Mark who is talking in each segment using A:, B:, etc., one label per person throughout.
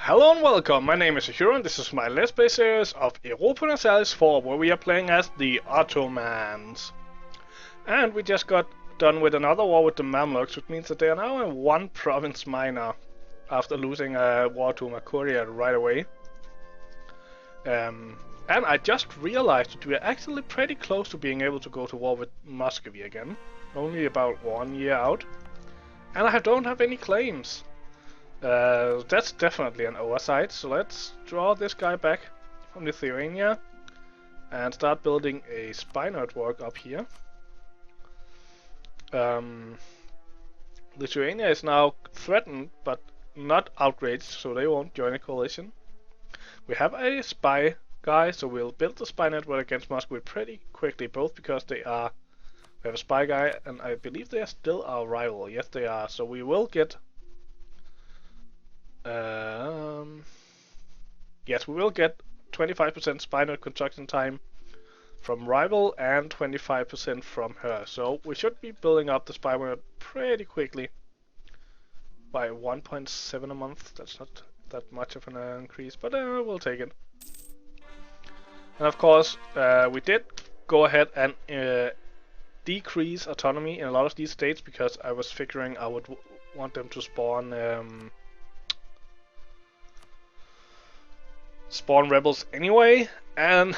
A: Hello and welcome, my name is Hiro and this is my Let's Play series of Europa Universalis IV, where we are playing as the Ottomans. And we just got done with another war with the Mamluks, which means that they are now in one province minor, after losing a war to Mercuria right away. And I just realized that we are actually pretty close to being able to go to war with Muscovy again, only about 1 year out. And I don't have any claims. That's definitely an oversight, so let's draw this guy back from Lithuania and start building a spy network up here. Lithuania is now threatened, but not outraged, so they won't join a coalition. We have a spy guy, so we'll build the spy network against Moscow pretty quickly, both because we have a spy guy, and I believe they are still our rival. Yes, they are, so we will get yes, we will get 25% spy net construction time from rival and 25% from her. So we should be building up the spy net pretty quickly by 1.7 a month. That's not that much of an increase, but we'll take it. And of course, we did go ahead and decrease autonomy in a lot of these states because I was figuring I would want them to spawn rebels anyway, and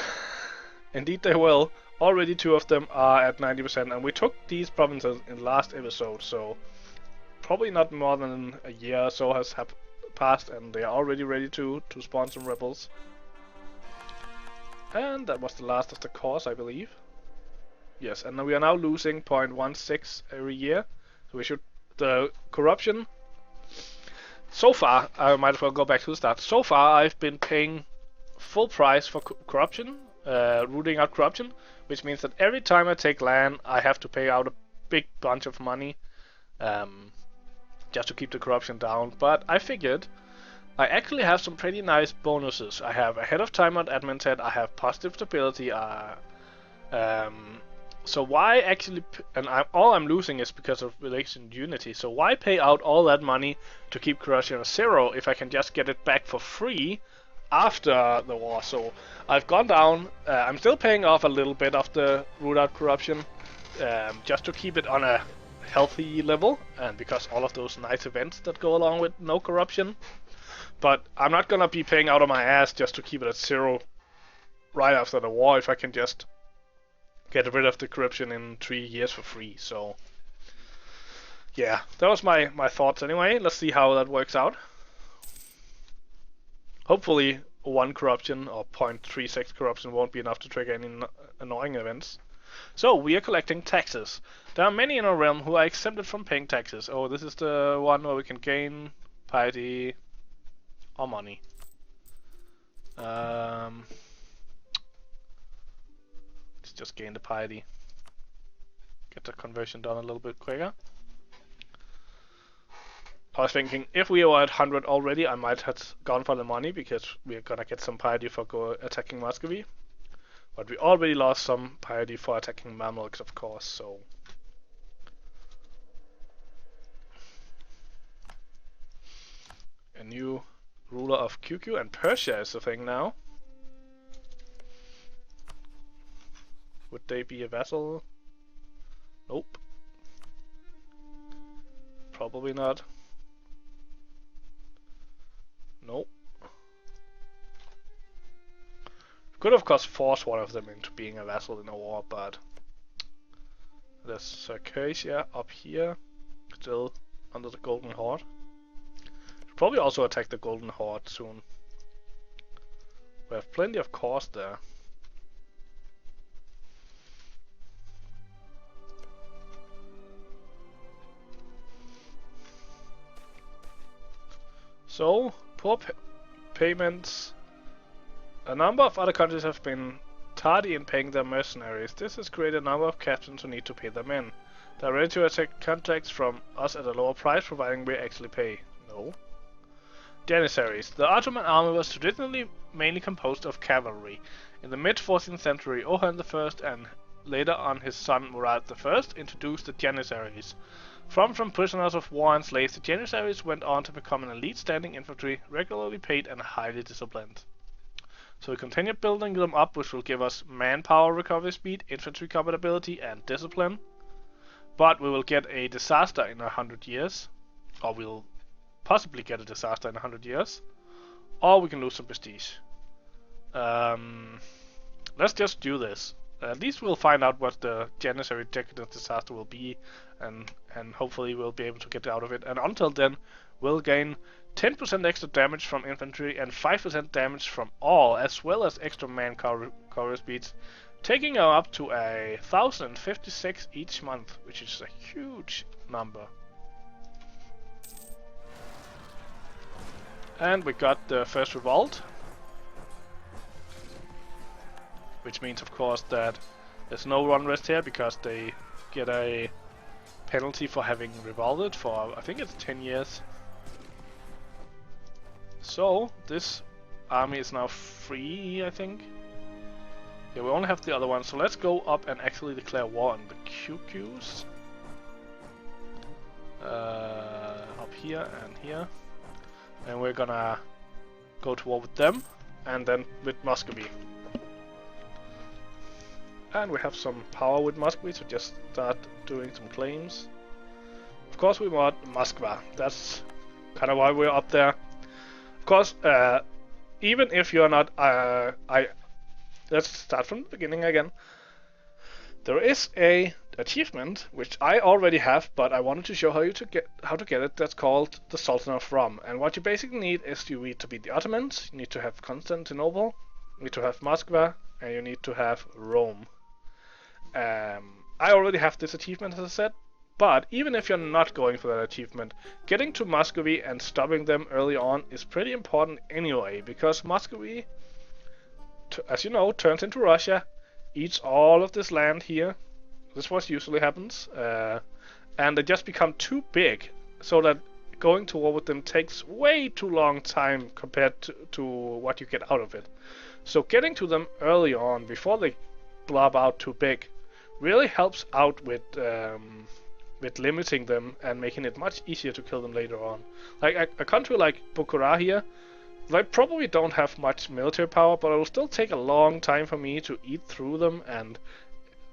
A: indeed they will. Already 2 of them are at 90%, and we took these provinces in the last episode, so probably not more than a year or so has passed, and they are already ready to spawn some rebels. And that was the last of the cores, I believe. Yes, and we are now losing 0.16 every year, so we should... the corruption... So far, I might as well go back to the start. So far, I've been paying full price for corruption, rooting out corruption, which means that every time I take land, I have to pay out a big bunch of money just to keep the corruption down. But I figured I actually have some pretty nice bonuses. I have ahead of time on admin ted, I have positive stability, so why actually, all I'm losing is because of relation unity, so why pay out all that money to keep corruption at 0 if I can just get it back for free after the war? So I've gone down, I'm still paying off a little bit of the root out corruption, just to keep it on a healthy level, and because all of those nice events that go along with no corruption. But I'm not gonna be paying out of my ass just to keep it at 0 right after the war if I can just get rid of the corruption in 3 years for free. So yeah, that was my thoughts anyway. Let's see how that works out. Hopefully 1 corruption or 0.36 corruption won't be enough to trigger any annoying events. So we are collecting taxes. There are many in our realm who are exempted from paying taxes. Oh, this is the one where we can gain piety or money. Just gain the piety. Get the conversion done a little bit quicker. I was thinking if we were at 100 already, I might have gone for the money because we're gonna get some piety for attacking Muscovy. But we already lost some piety for attacking Mamluks, of course, so. A new ruler of QQ, and Persia is the thing now. Would they be a vassal? Nope. Probably not. Nope. Could of course force one of them into being a vassal in a war, but there's Circassia up here, still under the Golden Horde. Should probably also attack the Golden Horde soon. We have plenty of cores there. So, poor payments. A number of other countries have been tardy in paying their mercenaries. This has created a number of captains who need to pay their men. They are ready to accept contracts from us at a lower price, providing we actually pay. No. Janissaries. The Ottoman army was traditionally mainly composed of cavalry. In the mid-14th century, Orhan I and later on his son Murad I introduced the Janissaries. From prisoners of war and slaves, the Janissaries went on to become an elite standing infantry, regularly paid and highly disciplined. So we continue building them up, which will give us manpower recovery speed, infantry combat ability, and discipline. But we will get a disaster in 100 years, or we'll possibly get a disaster in 100 years, or we can lose some prestige. Let's just do this. At least we'll find out what the Janissary decadent disaster will be, and hopefully we'll be able to get out of it. And until then, we'll gain 10% extra damage from infantry and 5% damage from all, as well as extra manpower speeds, taking us up to 1,056 each month, which is a huge number. And we got the first revolt, which means, of course, that there's no run rest here because they get a penalty for having revolted for, I think it's 10 years. So this army is now free, I think. Yeah, we only have the other one, so let's go up and actually declare war on the QQs. Up here and here. And we're gonna go to war with them, and then with Muscovy. And we have some power with Muscovy, so just start doing some claims. Of course we want Moskva, that's kind of why we're up there. Of course, even if you're not, let's start from the beginning again. There is a achievement which I already have, but I wanted to show how to get it. That's called the Sultan of Rum. And what you basically need is you need to beat the Ottomans, you need to have Constantinople, you need to have Moskva, and you need to have Rome. I already have this achievement, as I said, but even if you're not going for that achievement, getting to Muscovy and stopping them early on is pretty important anyway, because Muscovy, as you know, turns into Russia, eats all of this land here. This is what usually happens, and they just become too big, so that going to war with them takes way too long time compared to what you get out of it. So getting to them early on, before they blob out too big, really helps out with limiting them and making it much easier to kill them later on. Like a country like Bukhara here, they probably don't have much military power, but it will still take a long time for me to eat through them, and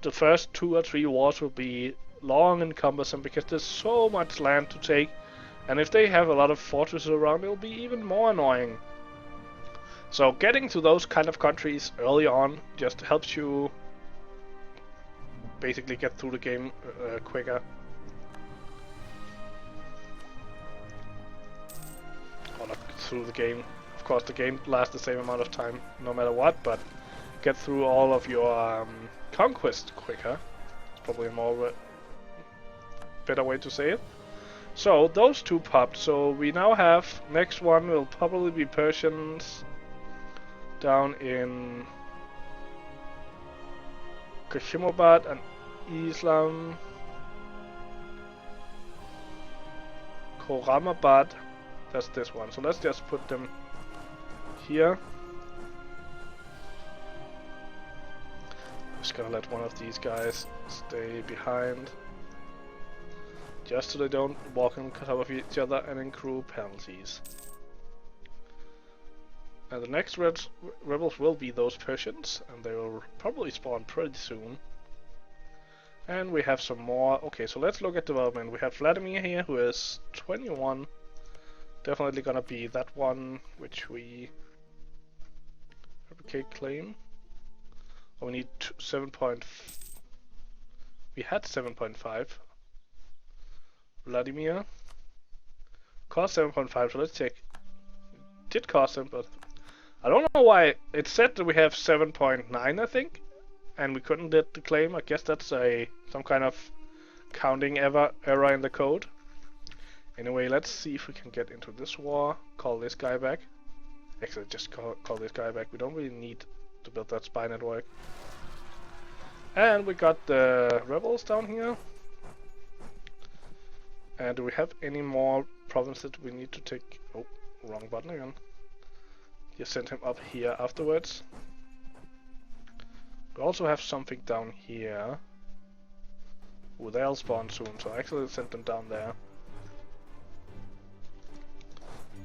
A: the first 2 or 3 wars will be long and cumbersome because there's so much land to take, and if they have a lot of fortresses around, it'll be even more annoying. So getting to those kind of countries early on just helps you basically get through the game quicker. Or not through the game. Of course, the game lasts the same amount of time no matter what, but get through all of your conquest quicker. It's probably a more better way to say it. So those 2 popped. So we now have, next one will probably be Persians down in Kashimabad and Islam, Khorramabad, that's this one. So let's just put them here. Just gonna let one of these guys stay behind, just so they don't walk on top of each other and accrue penalties. And the next rebels will be those Persians, and they will probably spawn pretty soon. And we have some more. Okay, so let's look at development. We have Vladimir here, who is 21. Definitely gonna be that one which we replicate claim. Oh, we need 7. We had 7.5. Vladimir cost 7.5, so let's check. It did cost 7, but I don't know why it said that we have 7.9, I think, and we couldn't get the claim. I guess that's some kind of counting error in the code. Anyway, let's see if we can get into this war. Call this guy back. Actually, just call this guy back. We don't really need to build that spy network. And we got the rebels down here. And do we have any more provinces we need to take? Oh, wrong button again. Just send him up here afterwards. We also have something down here. Ooh, they'll spawn soon, so I actually sent them down there.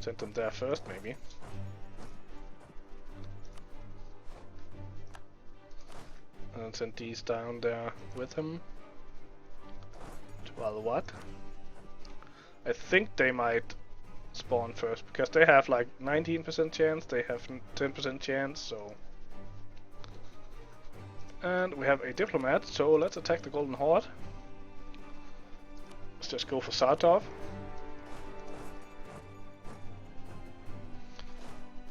A: Send them there first, maybe. And send these down there with him. Well, what? I think they might spawn first, because they have like 19% chance, they have 10% chance, so... And we have a diplomat, so let's attack the Golden Horde. Let's just go for Sartov.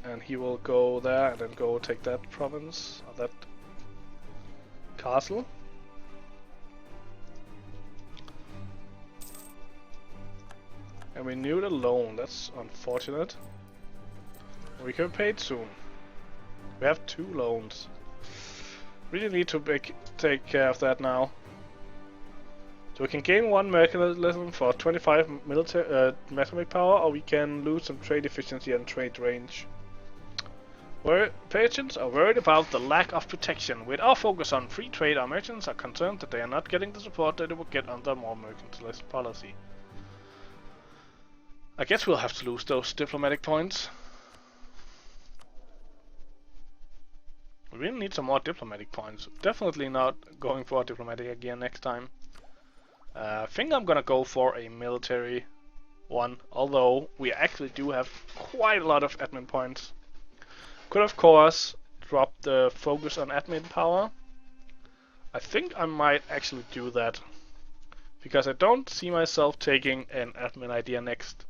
A: And he will go there and then go take that province, or that castle. And we knew the loan, that's unfortunate. We can pay it soon. We have 2 loans. Really need to take care of that now. So we can gain 1 mechanism for 25 military metallic power, or we can lose some trade efficiency and trade range. Merchants are worried about the lack of protection. With our focus on free trade, our merchants are concerned that they are not getting the support that they would get under a more mercantilist policy. I guess we'll have to lose those diplomatic points. We really need some more diplomatic points. Definitely not going for diplomatic again next time. I think I'm gonna go for a military one, although we actually do have quite a lot of admin points. Could of course drop the focus on admin power. I think I might actually do that, because I don't see myself taking an admin idea next.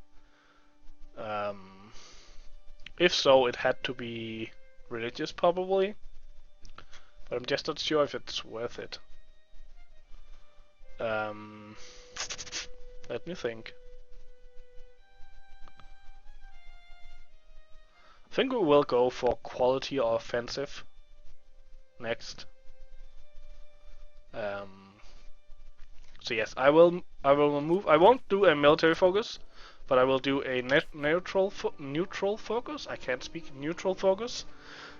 A: If so, it had to be religious probably, but I'm just not sure if it's worth it. Let me think. I think we will go for quality or offensive next. So yes, I will remove. I won't do a military focus, but I will do a neutral focus. I can't speak neutral focus.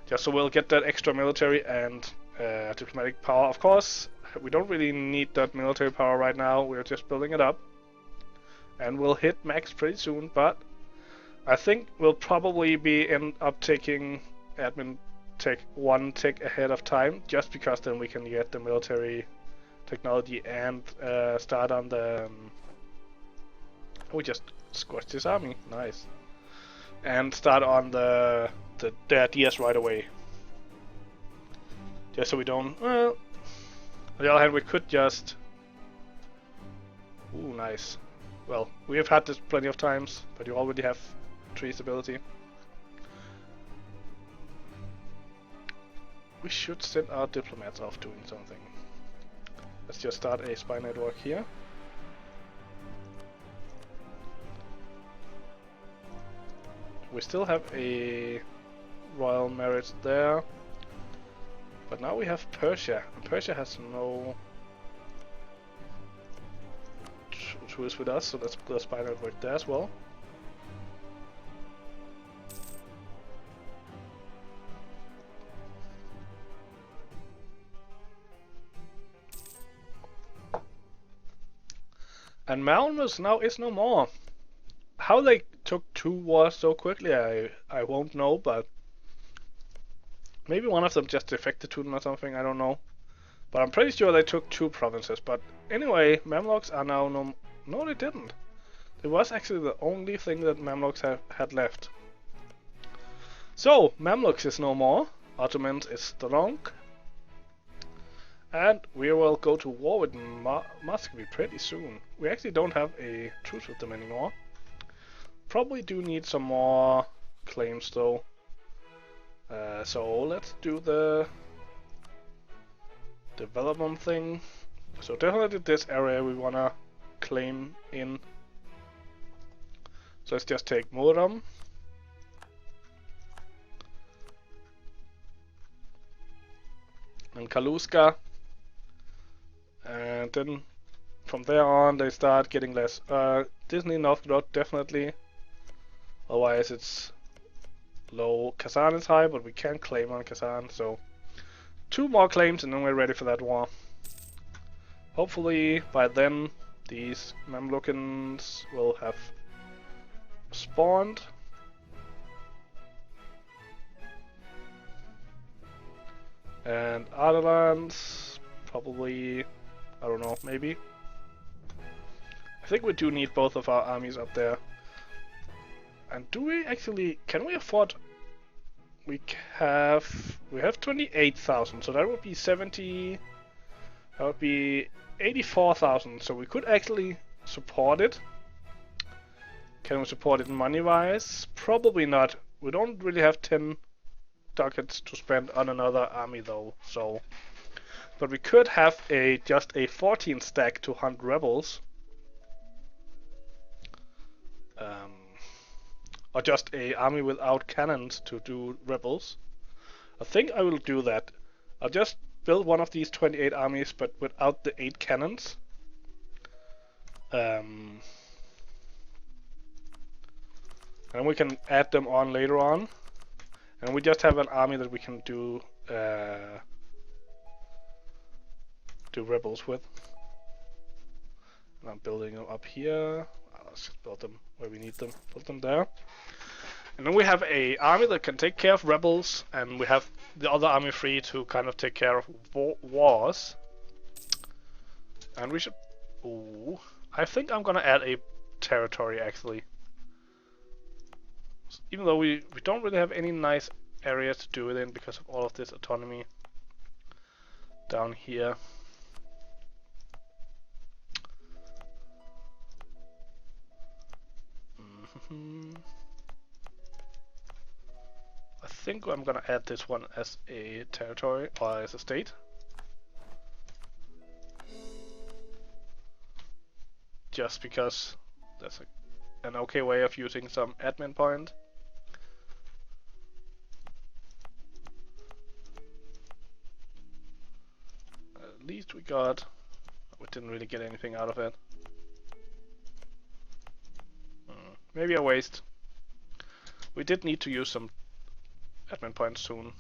A: Just so we'll get that extra military and diplomatic power. Of course, we don't really need that military power right now. We're just building it up, and we'll hit max pretty soon. But I think we'll probably end up taking admin tech 1 tick ahead of time, just because then we can get the military technology and start on the. We just squashed his army, nice, and start on the ideas right away. Just so we don't. Well, on the other hand, we could just. Ooh, nice. Well, we have had this plenty of times, but you already have 3 stability. We should send our diplomats off doing something. Let's just start a spy network here. We still have a royal merit there, but now we have Persia. And Persia has no truce with us, so let's put a spy network there as well. And Malmus now is no more. How they took 2 wars so quickly, I won't know, but maybe one of them just defected to them or something, I don't know. But I'm pretty sure they took 2 provinces. But anyway, Mamluks are now no, they didn't. It was actually the only thing that Mamluks had left. So, Mamluks is no more, Ottomans is strong. And we will go to war with Muscovy pretty soon. We actually don't have a truce with them anymore. Probably do need some more claims though. So let's do the development thing. So definitely this area we wanna claim in. So let's just take Murom. And Kaluska. And then from there on they start getting less. Disney Novgorod definitely. Otherwise it's low. Kazan is high, but we can't claim on Kazan, so 2 more claims and then we're ready for that war. Hopefully by then these Mamlukans will have spawned. And Ottomans, probably, I don't know, maybe. I think we do need both of our armies up there. And do we actually, can we afford, we have 28,000, so that would be 70, that would be 84,000, so we could actually support it. Can we support it money-wise? Probably not. We don't really have 10 ducats to spend on another army though, so. But we could have just a 14 stack to hunt rebels. Or just a army without cannons to do rebels. I think I will do that. I'll just build one of these 28 armies, but without the 8 cannons. And we can add them on later on. And we just have an army that we can do rebels with. And I'm building them up here. Let's just build them where we need them. Build them there. And then we have a army that can take care of rebels, and we have the other army free to kind of take care of wars. And we should... Ooh, I think I'm gonna add a territory actually. Even though we don't really have any nice areas to do it in because of all of this autonomy down here. I think I'm gonna add this one as a territory or as a state. Just because that's an okay way of using some admin point. At least we didn't really get anything out of it. Maybe a waste. We did need to use some admin points soon.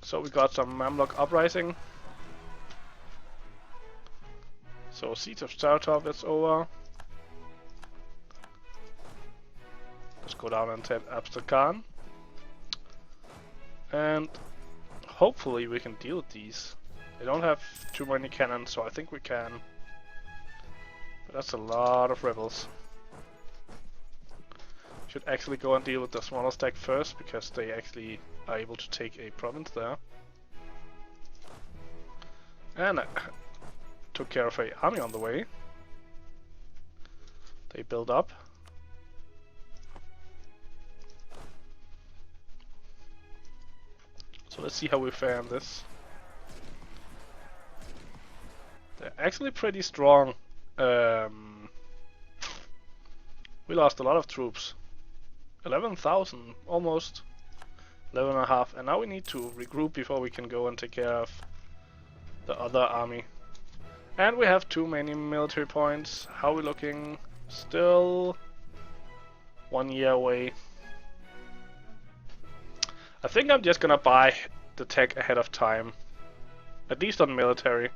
A: So we got some Mamluk uprising. So Siege of Saratov is over. Let's go down and take Absal Khan. And hopefully we can deal with these. They don't have too many cannons, so I think we can. But that's a lot of rebels. Should actually go and deal with the smaller stack first, because they actually are able to take a province there. And I took care of an army on the way. They build up. So let's see how we fare in this. They're actually pretty strong. We lost a lot of troops. 11,000, almost 11.5, and now we need to regroup before we can go and take care of the other army. And we have too many military points. How are we looking? Still 1 year away. I think I'm just gonna buy the tech ahead of time, at least on military.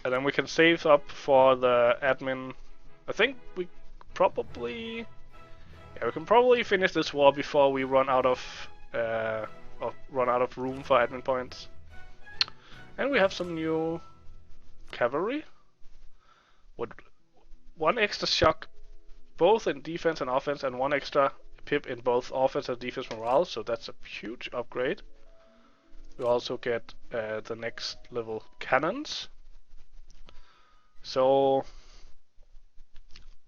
A: And then we can save up for the admin. I think we probably, yeah, we can probably finish this war before we run out of room for admin points. And we have some new cavalry with 1 extra shock both in defense and offense, and 1 extra pip in both offense and defense morale, so that's a huge upgrade. We also get the next level cannons. So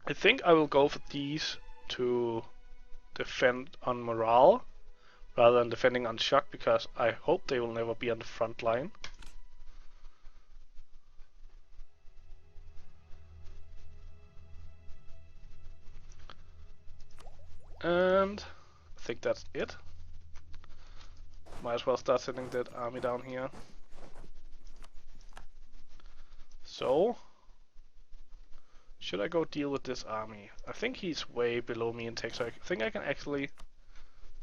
A: I think I will go for these to defend on morale rather than defending on shock, because I hope they will never be on the front line. And I think that's it. Might as well start sending that army down here. So, should I go deal with this army? I think he's way below me in tech, so I think I can actually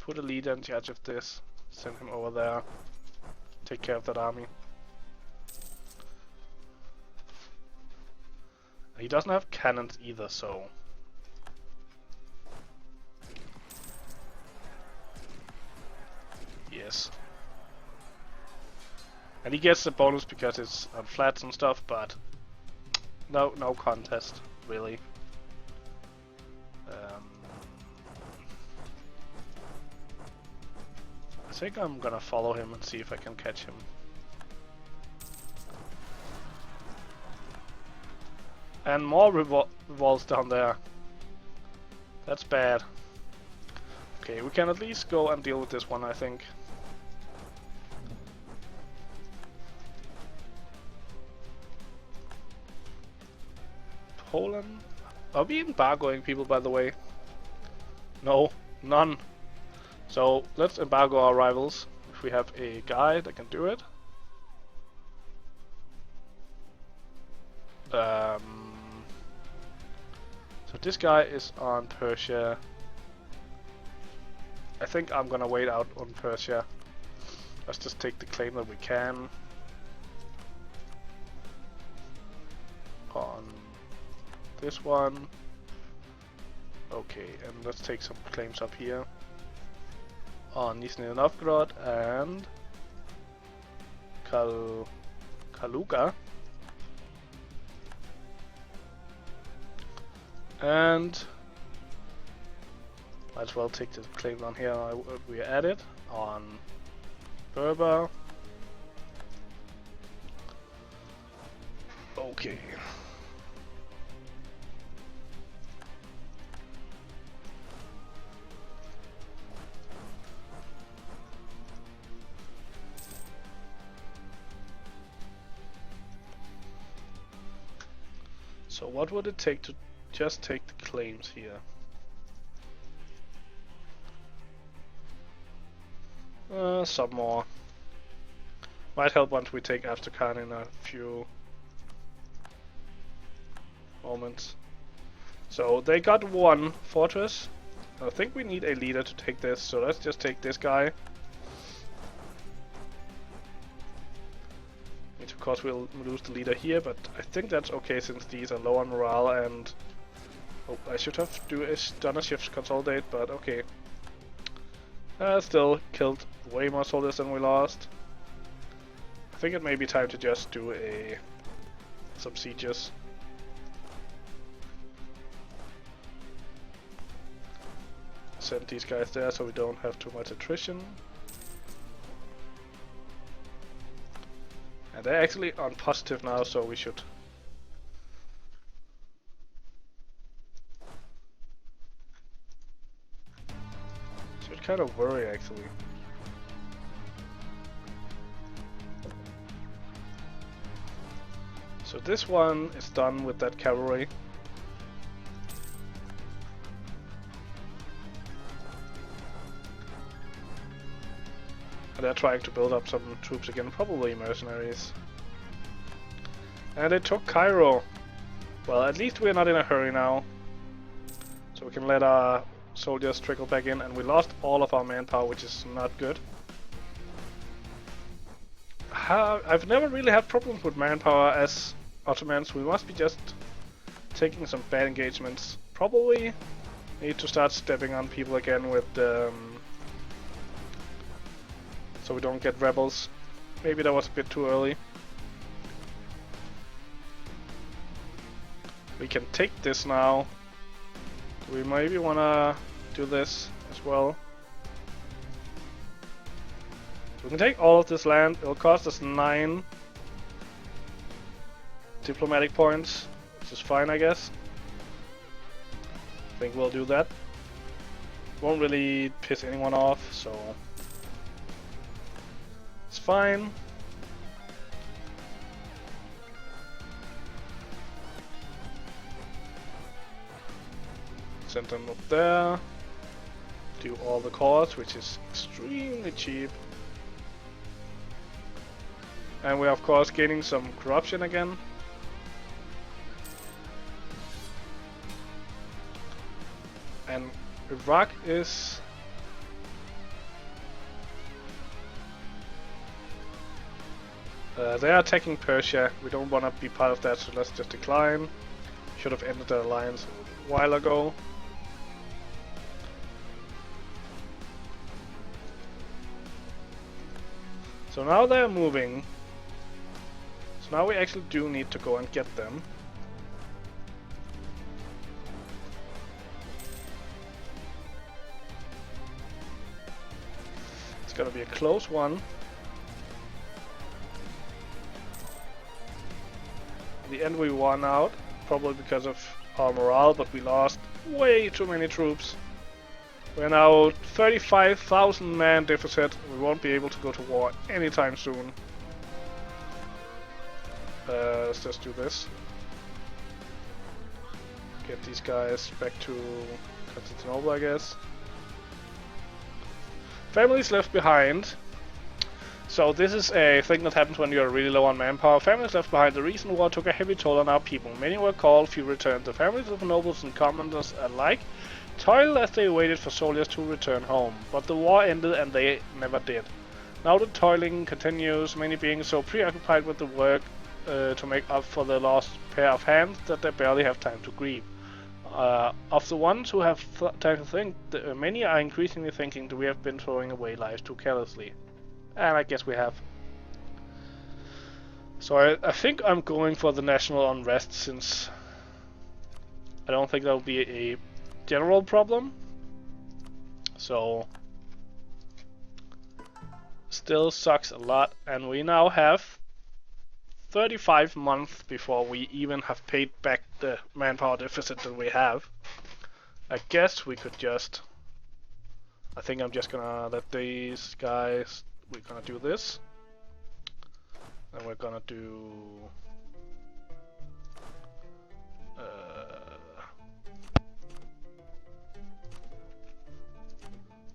A: put a leader in charge of this. Send him over there. Take care of that army. He doesn't have cannons either, so... Yes. And he gets the bonus because it's on flats and stuff, but... No contest, really. I think I'm gonna follow him and see if I can catch him. And more revolts down there. That's bad. Okay, we can at least go and deal with this one, I think. Poland? Are we embargoing people, by the way? No, none. So let's embargo our rivals. If we have a guy that can do it. So this guy is on Persia. I think I'm gonna wait out on Persia. Let's just take the claim that we can. On this one. Okay, and let's take some claims up here. On Nizhny Novgorod and Kaluga. And might as well take the claim on here we added on Berber. Okay. So what would it take to just take the claims here? Some more. Might help once we take Astrakhan in a few moments. So they got one fortress. I think we need a leader to take this, so let's just take this guy. Which of course we'll lose the leader here, but I think that's okay since these are low on morale and... Oh, I should have done a shift consolidate, but okay. Still killed way more soldiers than we lost. I think it may be time to just do some sieges. Send these guys there so we don't have too much attrition. And they're actually on positive now, so we should... kind of worry actually. So this one is done with that cavalry. And they're trying to build up some troops again, probably mercenaries. And they took Cairo. Well, at least we're not in a hurry now. So we can let our soldiers trickle back in, and we lost all of our manpower, which is not good. I've never really had problems with manpower as Ottomans. We must be just taking some bad engagements. Probably need to start stepping on people again with so we don't get rebels. Maybe that was a bit too early. We can take this now. We maybe wanna do this as well. So we can take all of this land. It'll cost us 9 diplomatic points, which is fine, I guess. I think we'll do that. Won't really piss anyone off, so it's fine. Send them up there. Do all the cores, which is extremely cheap. And we're of course gaining some corruption again. And Iraq is They are attacking Persia. We don't want to be part of that, so let's just decline. Should have ended the alliance a while ago. So now they're moving. So now we actually do need to go and get them. It's gonna be a close one. In the end we won out, probably because of our morale, but we lost way too many troops. We're now 35,000 man deficit. We won't be able to go to war anytime soon. Let's just do this. Get these guys back to Constantinople, I guess. Families left behind. So this is a thing that happens when you're really low on manpower. Families left behind. The recent war took a heavy toll on our people. Many were called, few returned. The families of nobles and commanders alike toiled as they waited for soldiers to return home. But the war ended and they never did. Now the toiling continues, many being so preoccupied with the work to make up for the lost pair of hands that they barely have time to grieve. Of the ones who have time to think, many are increasingly thinking that we have been throwing away lives too carelessly. And I guess we have. So I think I'm going for the national unrest, since I don't think that will be a general problem. So still sucks a lot, and we now have 35 months before we even have paid back the manpower deficit that we have. I guess we could just... I think I'm just gonna let these guys... We're gonna do this. And we're gonna do...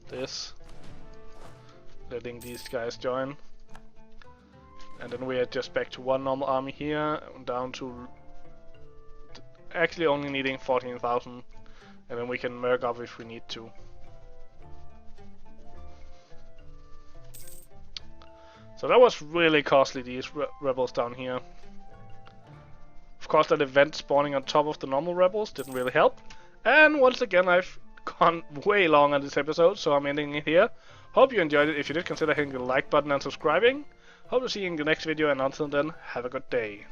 A: this. Letting these guys join. And then we are just back to one normal army here, down to actually only needing 14,000, and then we can merc up if we need to. So that was really costly, these rebels down here. Of course, that event spawning on top of the normal rebels didn't really help. And once again, I've gone way long on this episode, so I'm ending it here. Hope you enjoyed it. If you did, consider hitting the like button and subscribing. Hope to see you in the next video, and until then, have a good day.